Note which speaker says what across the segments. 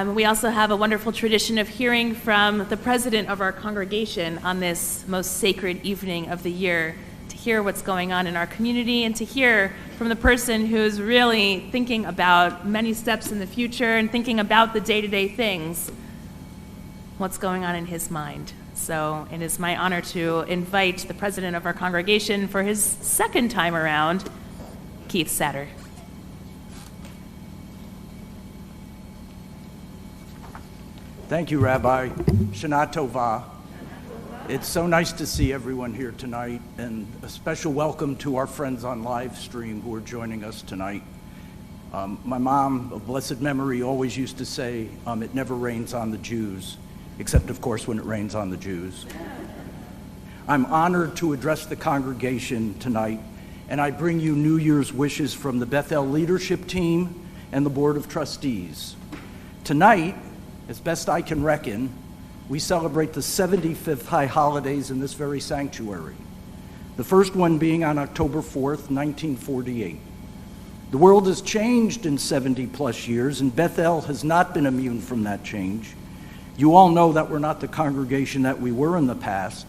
Speaker 1: We also have a wonderful tradition of hearing from the president of our congregation on this most sacred evening of the year, to hear what's going on in our community and to hear from the person who's really thinking about many steps in the future and thinking about the day-to-day things, what's going on in his mind. So it is my honor to invite the president of our congregation for his second time around, Keith Satter.
Speaker 2: Thank you, Rabbi. Shana Tova. It's so nice to see everyone here tonight, and a special welcome to our friends on live stream who are joining us tonight. My mom, of blessed memory, always used to say, it never rains on the Jews, except, of course, when it rains on the Jews. I'm honored to address the congregation tonight, and I bring you New Year's wishes from the Bethel leadership team and the Board of Trustees. Tonight, as best I can reckon, we celebrate the 75th high holidays in this very sanctuary, the first one being on October 4th, 1948. The world has changed in 70-plus years, and Bethel has not been immune from that change. You all know that we're not the congregation that we were in the past,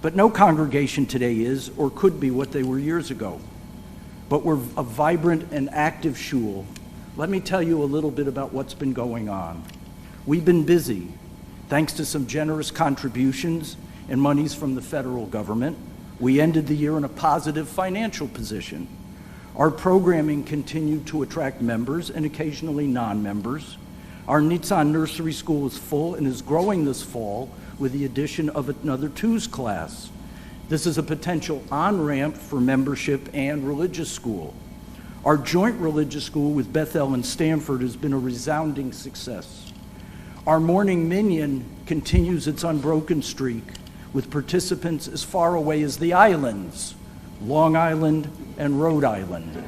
Speaker 2: but no congregation today is or could be what they were years ago. But we're a vibrant and active shul. Let me tell you a little bit about what's been going on. We've been busy. Thanks to some generous contributions and monies from the federal government, we ended the year in a positive financial position. Our programming continued to attract members and occasionally non-members. Our Nitzan Nursery School is full and is growing this fall with the addition of another twos class. This is a potential on-ramp for membership and religious school. Our joint religious school with Bethel and Stanford has been a resounding success. Our morning minyan continues its unbroken streak with participants as far away as the islands, Long Island and Rhode Island.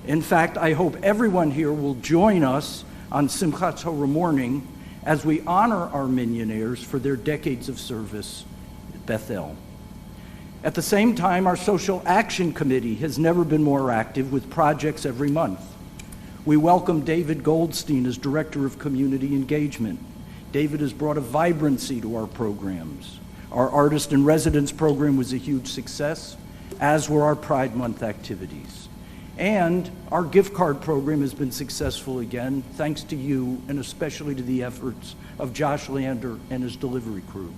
Speaker 2: In fact, I hope everyone here will join us on Simchat Torah morning as we honor our minyanaires for their decades of service at Bethel. At the same time, our Social Action Committee has never been more active with projects every month. We welcome David Goldstein as Director of Community Engagement. David has brought a vibrancy to our programs. Our Artist in Residence program was a huge success, as were our Pride Month activities. And our gift card program has been successful again, thanks to you and especially to the efforts of Josh Lander and his delivery crew.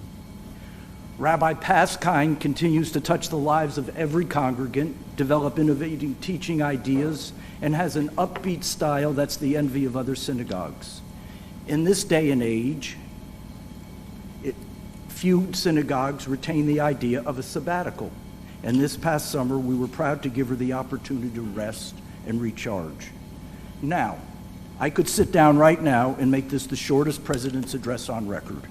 Speaker 2: Rabbi Paskine continues to touch the lives of every congregant, develop innovative teaching ideas, and has an upbeat style that's the envy of other synagogues. In this day and age, few synagogues retain the idea of a sabbatical. And this past summer, we were proud to give her the opportunity to rest and recharge. Now, I could sit down right now and make this the shortest president's address on record.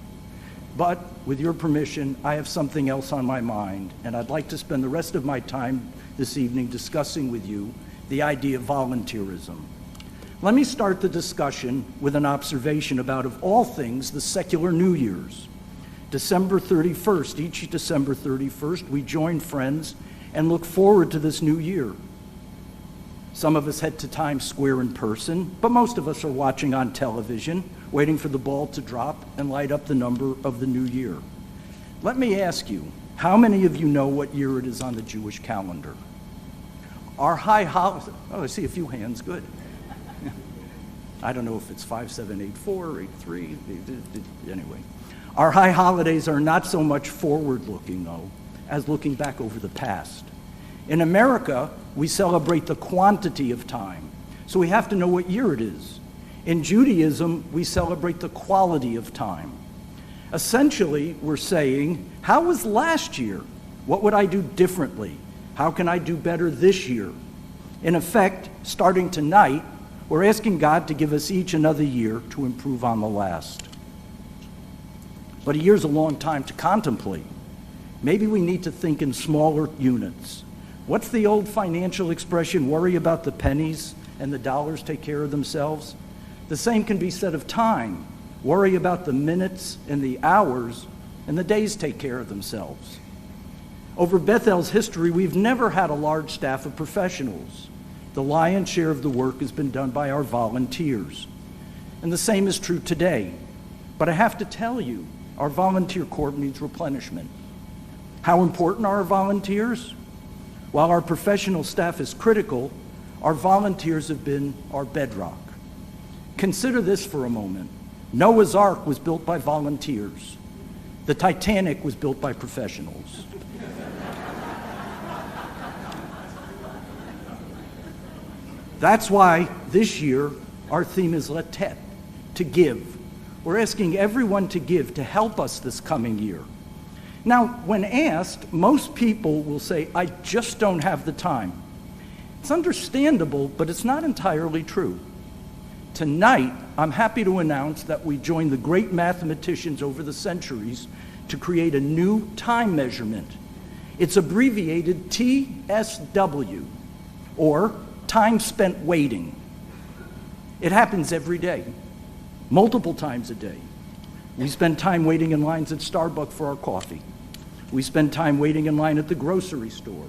Speaker 2: But with your permission, I have something else on my mind, and I'd like to spend the rest of my time this evening discussing with you the idea of volunteerism. Let me start the discussion with an observation about, of all things, the secular New Year's. December 31st, each December 31st, we join friends and look forward to this new year. Some of us head to Times Square in person, but most of us are watching on television, waiting for the ball to drop and light up the number of the new year. Let me ask you, how many of you know what year it is on the Jewish calendar? Our high holiday, oh, I see a few hands, good. I don't know if it's 5784, 83, anyway. Our high holidays are not so much forward-looking, though, as looking back over the past. In America, we celebrate the quantity of time, so we have to know what year it is. In Judaism, we celebrate the quality of time. Essentially, we're saying, how was last year? What would I do differently? How can I do better this year? In effect, starting tonight, we're asking God to give us each another year to improve on the last. But a year's a long time to contemplate. Maybe we need to think in smaller units. What's the old financial expression, worry about the pennies and the dollars take care of themselves? The same can be said of time. Worry about the minutes and the hours, and the days take care of themselves. Over Bethel's history, we've never had a large staff of professionals. The lion's share of the work has been done by our volunteers. and the same is true today. But I have to tell you, our volunteer corps needs replenishment. How important are our volunteers? While our professional staff is critical, our volunteers have been our bedrock. Consider this for a moment. Noah's Ark was built by volunteers. The Titanic was built by professionals. That's why this year our theme is Letet, to give. We're asking everyone to give to help us this coming year. Now, when asked, most people will say, I just don't have the time. It's understandable, but it's not entirely true. Tonight, I'm happy to announce that we joined the great mathematicians over the centuries to create a new time measurement. It's abbreviated TSW, or time spent waiting. It happens every day, multiple times a day. We spend time waiting in lines at Starbucks for our coffee. We spend time waiting in line at the grocery store,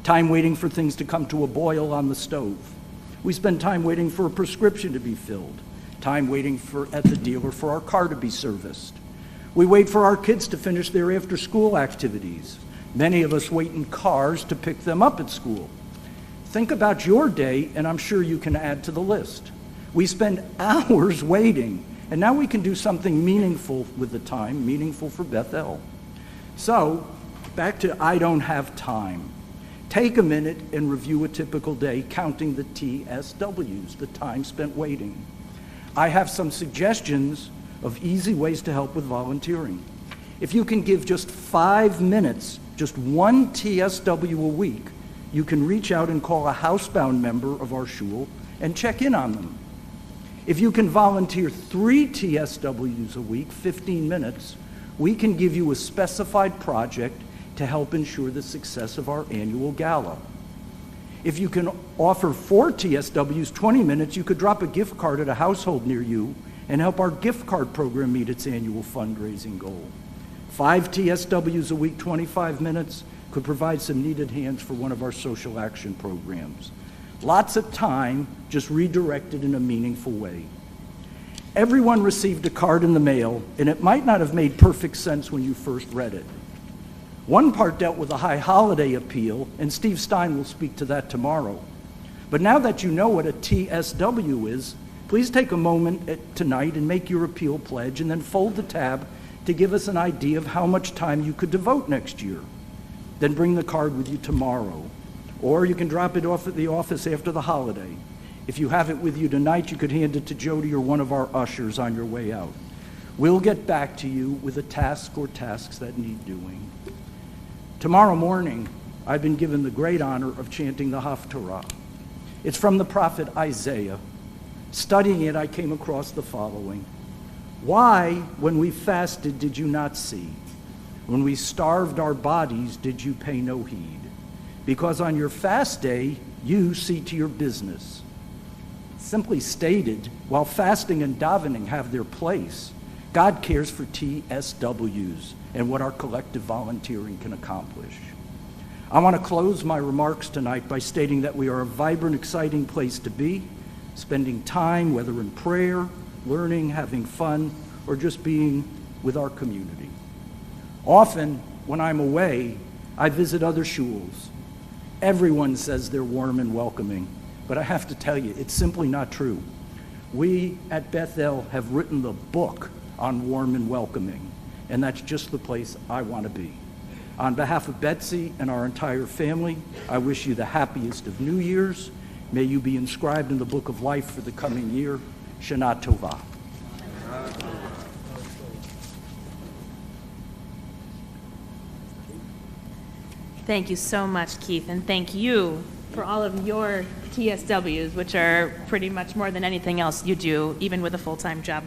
Speaker 2: time waiting for things to come to a boil on the stove. We spend time waiting for a prescription to be filled, time waiting at the dealer for our car to be serviced. We wait for our kids to finish their after-school activities. Many of us wait in cars to pick them up at school. Think about your day, and I'm sure you can add to the list. We spend hours waiting, and now we can do something meaningful with the time, meaningful for Bethel. So, back to I don't have time. Take a minute and review a typical day, counting the TSWs, the time spent waiting. I have some suggestions of easy ways to help with volunteering. If you can give just 5 minutes, just one TSW a week, you can reach out and call a housebound member of our shul and check in on them. If you can volunteer 3 TSWs a week, 15 minutes, we can give you a specified project to help ensure the success of our annual gala. If you can offer 4 TSWs 20 minutes, you could drop a gift card at a household near you and help our gift card program meet its annual fundraising goal. 5 TSWs a week, 25 minutes, could provide some needed hands for one of our social action programs. Lots of time just redirected in a meaningful way. Everyone received a card in the mail, and it might not have made perfect sense when you first read it. One part dealt with a high holiday appeal, and Steve Stein will speak to that tomorrow. But now that you know what a TSW is, please take a moment tonight and make your appeal pledge, and then fold the tab to give us an idea of how much time you could devote next year. Then bring the card with you tomorrow, or you can drop it off at the office after the holiday. If you have it with you tonight, you could hand it to Jody or one of our ushers on your way out. We'll get back to you with a task or tasks that need doing. Tomorrow morning, I've been given the great honor of chanting the Haftarah. It's from the prophet Isaiah. Studying it, I came across the following. Why, when we fasted, did you not see? When we starved our bodies, did you pay no heed? Because on your fast day, you see to your business. Simply stated, while fasting and davening have their place, God cares for TSWs and what our collective volunteering can accomplish. I want to close my remarks tonight by stating that we are a vibrant, exciting place to be, spending time, whether in prayer, learning, having fun, or just being with our community. Often, when I'm away, I visit other shuls. Everyone says they're warm and welcoming, but I have to tell you, it's simply not true. We at Bethel have written the book on warm and welcoming, and that's just the place I want to be. On behalf of Betsy and our entire family, I wish you the happiest of New Year's. May you be inscribed in the book of life for the coming year. Shana Tova.
Speaker 1: Thank you so much, Keith, and thank you for all of your TSWs, which are pretty much more than anything else you do, even with a full-time job.